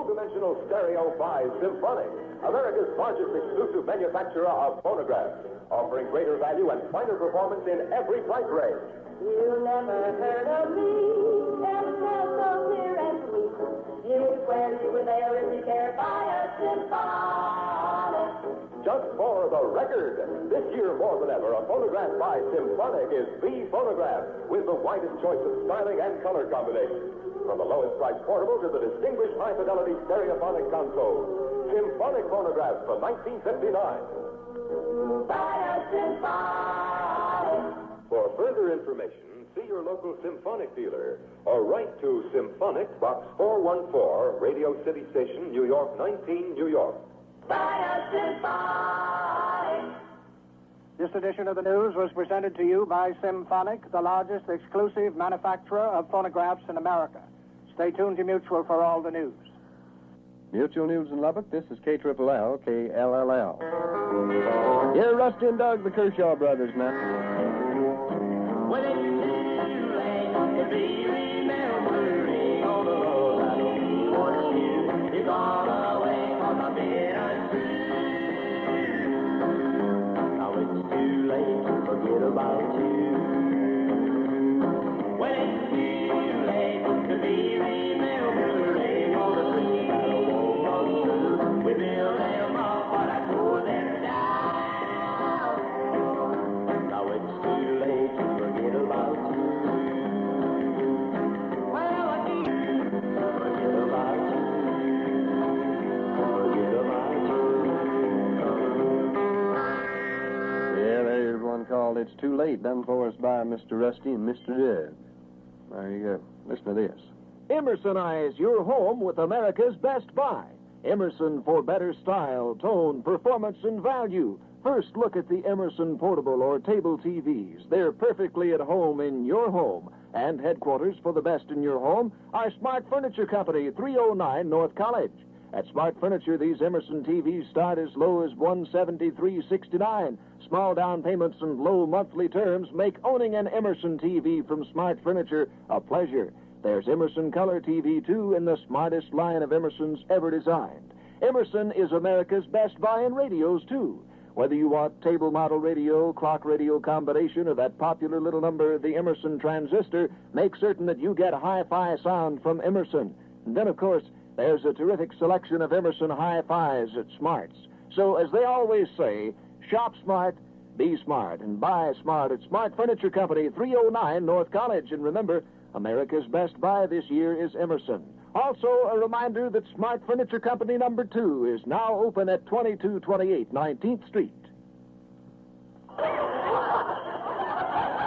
two-dimensional stereo by Symphonic, America's largest exclusive manufacturer of phonographs, offering greater value and finer performance in every price range. You never heard of me, and it smells so clear and sweet. You swear you were there if you care by a Symphonic. Just for the record, this year more than ever, a phonograph by Symphonic is the phonograph with the widest choice of styling and color combinations. From the lowest price portable to the distinguished high-fidelity stereophonic console. Symphonic phonographs from 1959. By a Symphonic. For further information, see your local Symphonic dealer or write to Symphonic, Box 414, Radio City Station, New York, 19, New York. By a Symphonic. This edition of the news was presented to you by Symphonic, the largest exclusive manufacturer of phonographs in America. Stay tuned to Mutual for all the news. Mutual News in Lubbock, this is KLLL, KLLL. Here, Rusty and Doug, the Kershaw brothers now. Well, it's too late to be remembering all the road I don't want you. You're gone away from the bitter. Now it's too late to forget about you. Well, it's too late to be remembering all the dreams I don't want to. We built them up, but I tore them down. Now it's too late to forget about you. Well, I need to forget about you. Forget about you. Yeah, there's one called It's Too Late, done for us by Mr. Rusty and Mr. Doug. There you go. Listen to this. Emersonize your home with America's Best Buy. Emerson for better style, tone, performance, and value. First, look at the Emerson portable or table TVs. They're perfectly at home in your home. And headquarters for the best in your home are Smart Furniture Company, 309 North College. At Smart Furniture, these Emerson TVs start as low as $173.69. Small down payments and low monthly terms make owning an Emerson TV from Smart Furniture a pleasure. There's Emerson Color TV, too, in the smartest line of Emersons ever designed. Emerson is America's Best Buy in radios, too. Whether you want table model radio, clock radio combination, or that popular little number, the Emerson transistor, make certain that you get hi-fi sound from Emerson. And then, of course, there's a terrific selection of Emerson hi-fis at Smart's. So, as they always say, shop smart, be smart, and buy smart at Smart Furniture Company, 309 North College. And remember, America's Best Buy this year is Emerson. Also, a reminder that Smart Furniture Company number 2 is now open at 2228 19th Street.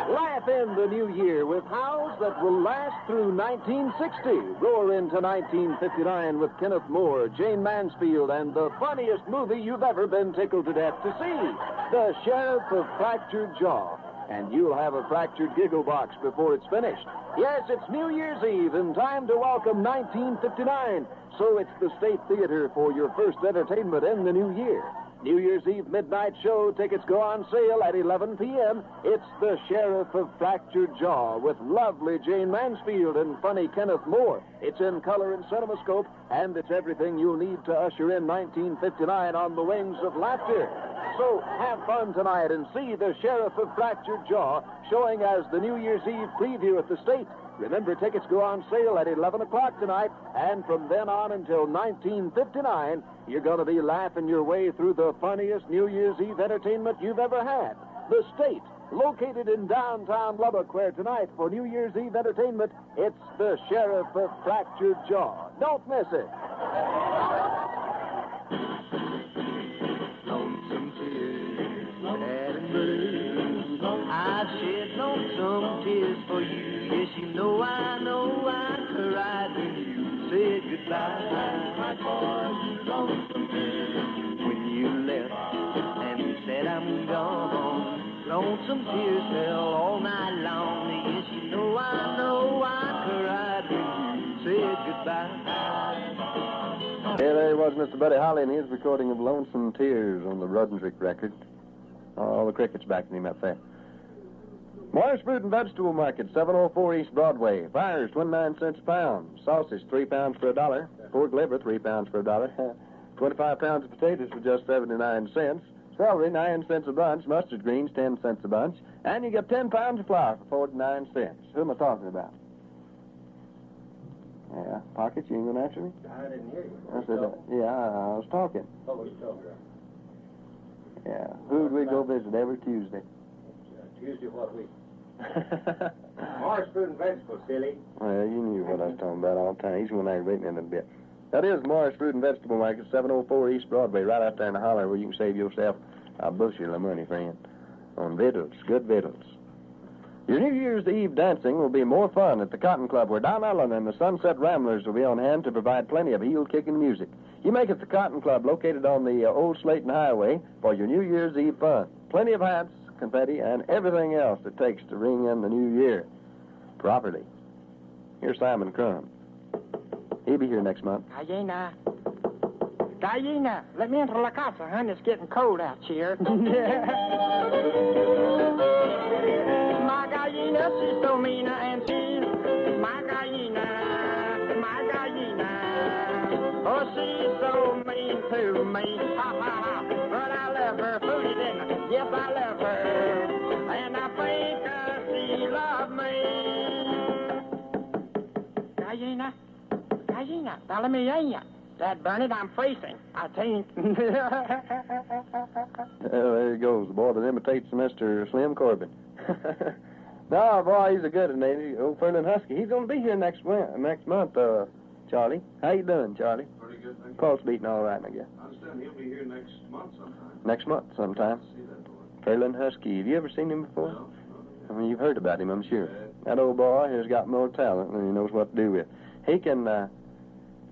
Laugh in the new year with howls that will last through 1960. Roar into 1959 with Kenneth Moore, Jane Mansfield, and the funniest movie you've ever been tickled to death to see, The Sheriff of Fractured Jaw. And you'll have a fractured giggle box before it's finished. Yes, it's New Year's Eve and time to welcome 1959. So it's the State Theater for your first entertainment in the new year. New Year's Eve midnight show tickets go on sale at 11 p.m. It's The Sheriff of Fractured Jaw with lovely Jane Mansfield and funny Kenneth Moore. It's in color and cinemascope, and it's everything you'll need to usher in 1959 on the wings of laughter. So have fun tonight and see The Sheriff of Fractured Jaw showing as the New Year's Eve preview at the State. Remember, tickets go on sale at 11 o'clock tonight, and from then on until 1959, you're going to be laughing your way through the funniest New Year's Eve entertainment you've ever had. The State, located in downtown Lubbock, where tonight for New Year's Eve entertainment, it's The Sheriff of Fractured Jaw. Don't miss it. Lonesome tears, sad and blue. I've shed lonesome tears for you. Yes, you know I cried when you said goodbye. Lonesome tears when you left and said I'm gone. Lonesome tears fell all night long. Yes, you know I cried when you said goodbye. Yeah, there he was, Mr. Buddy Holly, and his recording of Lonesome Tears on the Rudendrick record. All the crickets backing him up there. Morris Fruit and Vegetable Market, 704 East Broadway. Fryers, 29 cents a pound. Sausage, 3 pounds for $1. Pork liver, 3 pounds for $1. 25 pounds of potatoes for just 79 cents. Celery, 9 cents a bunch. Mustard greens, 10 cents a bunch. And you get 10 pounds of flour for 49 cents. Who am I talking about? Yeah, Pockets, you ain't going to answer me? I didn't hear you. I said, I was talking. Oh, you talking? Yeah. Who'd we go visit every Tuesday? Tuesday what week? Morris Fruit and Vegetables, silly. Well, you knew what I was talking about all the time. He's going to aggravate me in a bit. That is Morris Fruit and Vegetable Market, 704 East Broadway, right out there in the holler where you can save yourself a bushel of money, friend, on victuals, good victuals. Your New Year's Eve dancing will be more fun at the Cotton Club, where Don Allen and the Sunset Ramblers will be on hand to provide plenty of heel-kicking music. You make it the Cotton Club, located on the Old Slayton Highway, for your New Year's Eve fun. Plenty of hats, confetti, and everything else it takes to ring in the new year properly. Here's Simon Crumb. He'll be here next month. Diana, let me into La Casa, hon. It's getting cold out here. My gallina, she's so mean, and she's my gallina. Oh, she's so mean to me. Ha, ha, ha. But I love her, fool, you didn't. Yes, I love her. And I think she loves me. Gallina, now let me in ya. That Bernard I'm facing, I think. There he goes, the boy that imitates Mr. Slim Corbin. No, boy, he's a good one, ain't he? Old Ferdinand Husky. He's going to be here next month, Charlie. How you doing, Charlie? Pretty good, thank you. Pulse beating all right, I guess. I understand he'll be here next month sometime. Next month sometime. See that boy. Ferdinand Husky. Have you ever seen him before? No. I mean, you've heard about him, I'm sure. That old boy has got more talent than he knows what to do with. He can, well,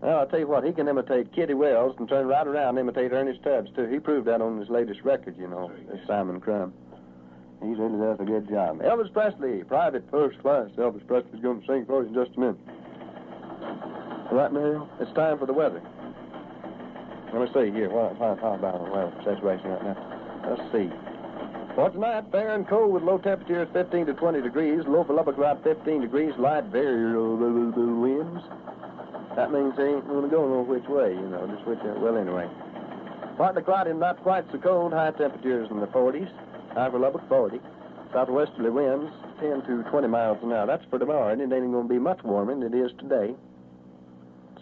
I'll tell you what, he can imitate Kitty Wells and turn right around and imitate Ernest Tubbs, too. He proved that on his latest record, you know, Simon Crumb. He really does a good job. Elvis Presley, private first class. Elvis Presley's going to sing for you in just a minute. Right now, it's time for the weather. Let me see here. What about the weather situation right now? Let's see. For tonight, fair and cold with low temperatures 15 to 20 degrees. Low for Lubbock about 15 degrees. Light variable winds. That means they ain't going to go no which way, you know, just which, well, anyway. Partly cloudy and not quite so cold. High temperatures in the 40s. High for Lubbock, 40. Southwesterly winds, 10 to 20 miles an hour. That's for tomorrow, and it ain't going to be much warmer than it is today.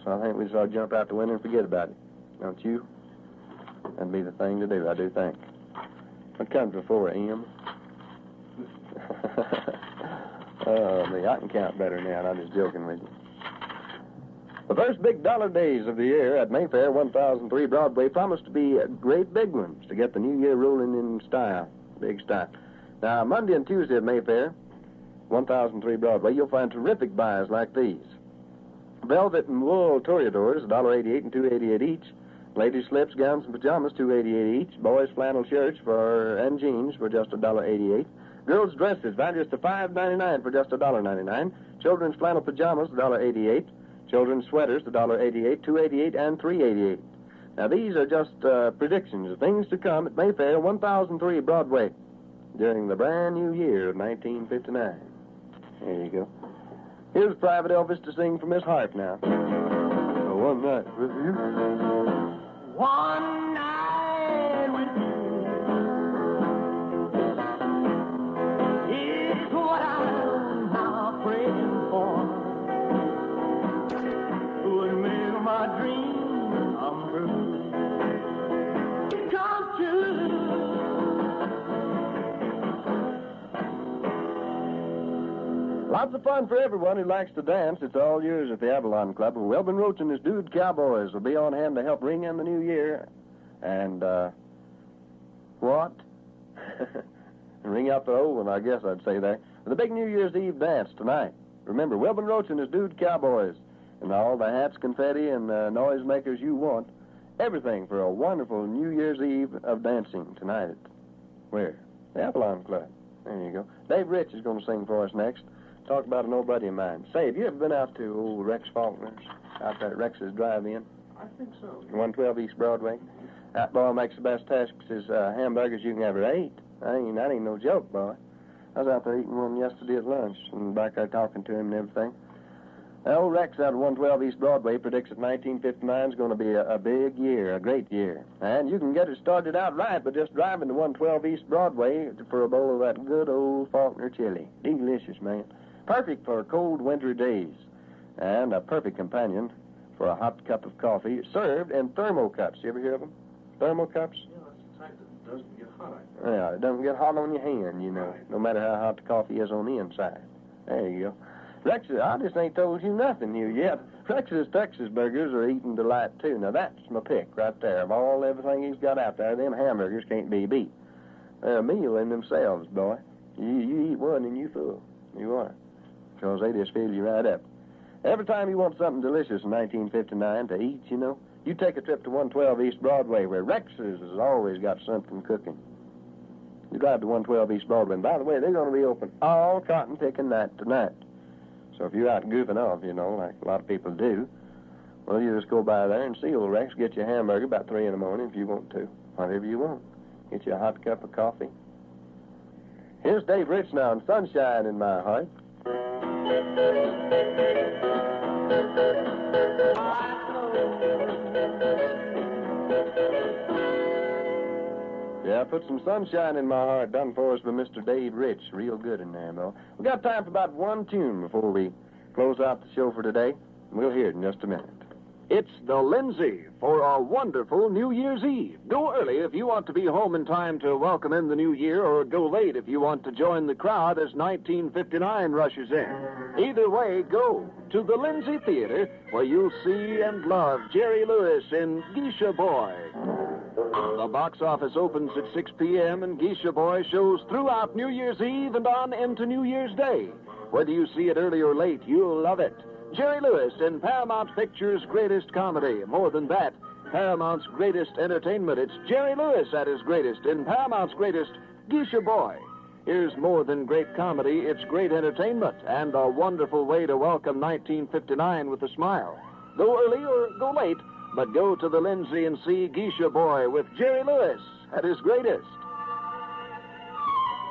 So I think we just ought to jump out the window and forget about it. Don't you? That'd be the thing to do, I do think. What comes before M? Oh, me, I can count better now, and I'm just joking with you. The first big dollar days of the year at Mayfair, 1003 Broadway, promise to be great big ones to get the new year rolling in style, big style. Now, Monday and Tuesday at Mayfair, 1003 Broadway, you'll find terrific buys like these. Velvet and wool toreadors, $1.88 and $2.88 each. Ladies' slips, gowns, and pajamas, $2.88 each. Boys' flannel shirts and jeans for just $1.88. Girls' dresses, valued to $5.99 for just $1.99. Children's flannel pajamas, $1.88. Children's sweaters, $1.88, $2.88, and $3.88. Now, these are just predictions of things to come at Mayfair, 1003 Broadway, during the brand new year of 1959. There you go. Here's Private Elvis to sing from his harp now. One night with you. One night with you is what I'm now praying for. Would make my dream come true. Lots of fun for everyone who likes to dance. It's all yours at the Avalon Club. Weldon Roach and his Dude Cowboys will be on hand to help ring in the new year. And, what? Ring out the old one, I guess I'd say there. The big New Year's Eve dance tonight. Remember, Weldon Roach and his Dude Cowboys. And all the hats, confetti, and noisemakers you want. Everything for a wonderful New Year's Eve of dancing tonight at, where? The Avalon Club. There you go. Dave Rich is going to sing for us next. Talk about an old buddy of mine. Say, have you ever been out to old Rex Faulkner's? Out there at Rex's Drive-In? I think so. 112 East Broadway. That boy makes the best Texas hamburgers you can ever eat. That ain't no joke, boy. I was out there eating one yesterday at lunch and back there talking to him and everything. Old Rex out of 112 East Broadway predicts that 1959 is going to be a big year, a great year. And you can get it started out right by just driving to 112 East Broadway for a bowl of that good old Faulkner chili. Delicious, man. Perfect for cold winter days. And a perfect companion for a hot cup of coffee served in thermocups. You ever hear of them? Thermocups? Yeah, that's the type that doesn't get hot. Yeah, it doesn't get hot on your hand, you know, Right. no matter how hot the coffee is on the inside. There you go. Rex's, I just ain't told you nothing here yet. Rex's Texas burgers are eating delight, too. Now, that's my pick right there. Of everything he's got out there, them hamburgers can't be beat. They're a meal in themselves, boy. You eat one and you full. You are. Because they just fill you right up. Every time you want something delicious in 1959 to eat, you know, you take a trip to 112 East Broadway, where Rex's has always got something cooking. You drive to 112 East Broadway, and by the way, they're going to be open all cotton picking night tonight. So if you're out goofing off, you know, like a lot of people do, well, you just go by there and see old Rex, get you a hamburger about 3 in the morning if you want to. Whatever you want. Get you a hot cup of coffee. Here's Dave Rich now, and Sunshine in My Heart. Yeah, put some sunshine in my heart, done for us by Mr. Dave Rich. Real good in there, though. We got time for about one tune before we close out the show for today. We'll hear it in just a minute. It's the Lindsay for a wonderful New Year's Eve. Go early if you want to be home in time to welcome in the new year, or go late if you want to join the crowd as 1959 rushes in. Either way, go to the Lindsay Theater, where you'll see and love Jerry Lewis in Geisha Boy. The box office opens at 6 p.m. and Geisha Boy shows throughout New Year's Eve and on into New Year's Day. Whether you see it early or late, you'll love it. Jerry Lewis in Paramount Pictures' greatest comedy. More than that, Paramount's greatest entertainment. It's Jerry Lewis at his greatest in Paramount's greatest, Geisha Boy. Here's more than great comedy, it's great entertainment and a wonderful way to welcome 1959 with a smile. Go early or go late, but go to the Lindsay and see Geisha Boy with Jerry Lewis at his greatest.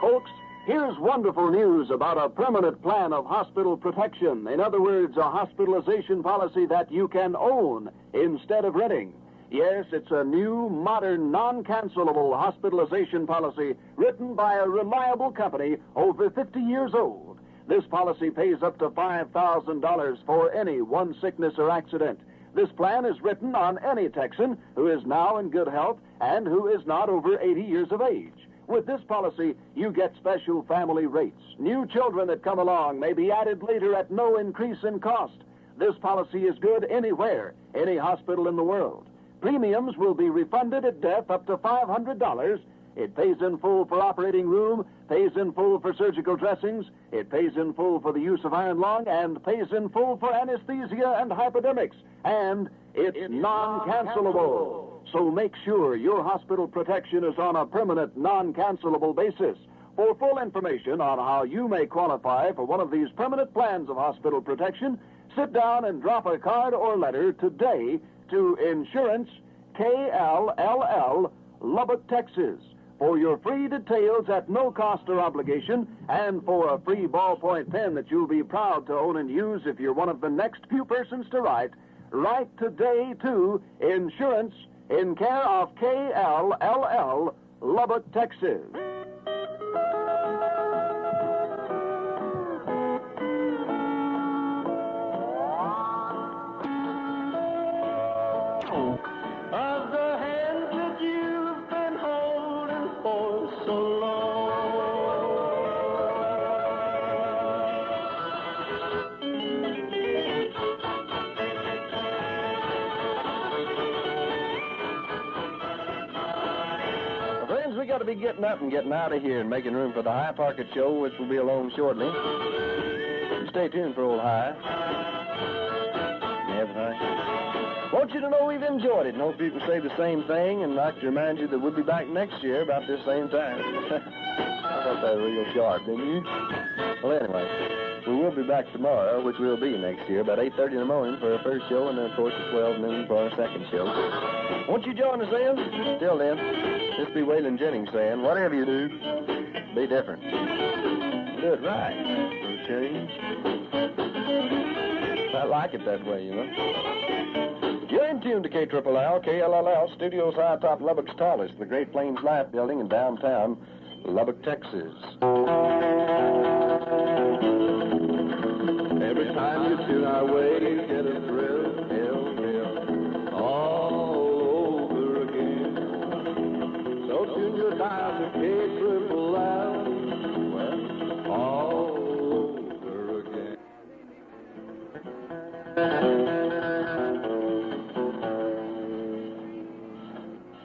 Folks, here's wonderful news about a permanent plan of hospital protection. In other words, a hospitalization policy that you can own instead of renting. Yes, it's a new, modern, non-cancelable hospitalization policy written by a reliable company over 50 years old. This policy pays up to $5,000 for any one sickness or accident. This plan is written on any Texan who is now in good health and who is not over 80 years of age. With this policy, you get special family rates. New children that come along may be added later at no increase in cost. This policy is good anywhere, any hospital in the world. Premiums will be refunded at death up to $500. It pays in full for operating room, pays in full for surgical dressings, it pays in full for the use of iron lung, and pays in full for anesthesia and hypodermics. And it's non-cancelable. So make sure your hospital protection is on a permanent, non-cancelable basis. For full information on how you may qualify for one of these permanent plans of hospital protection, sit down and drop a card or letter today to Insurance, KLLL, Lubbock, Texas. For your free details at no cost or obligation, and for a free ballpoint pen that you'll be proud to own and use if you're one of the next few persons to write today to Insurance, in care of KLLL, Lubbock, Texas. Of the hands that you've been holding for so long. Well, friends, we got to be getting up and getting out of here and making room for the High Parker Show, which will be along shortly. Stay tuned for old High. Everything. Want you to know we've enjoyed it, and hope you can say the same thing, and I'd like to remind you that we'll be back next year about this same time. I thought that was real sharp, didn't you? Well, anyway, we will be back tomorrow, which will be next year, about 8:30 in the morning for our first show, and then, of course, at 12 noon for our second show. Won't you join us then? Till then, this be Waylon Jennings saying, whatever you do, be different. do it right for a change. I like it that way, you know. You're in tune to KLLL, KLLL, studios high atop Lubbock's tallest, the Great Plains Life Building in downtown Lubbock, Texas. Every time you tune our way, you get a thrill, all over again. So tune your dial to KLLL.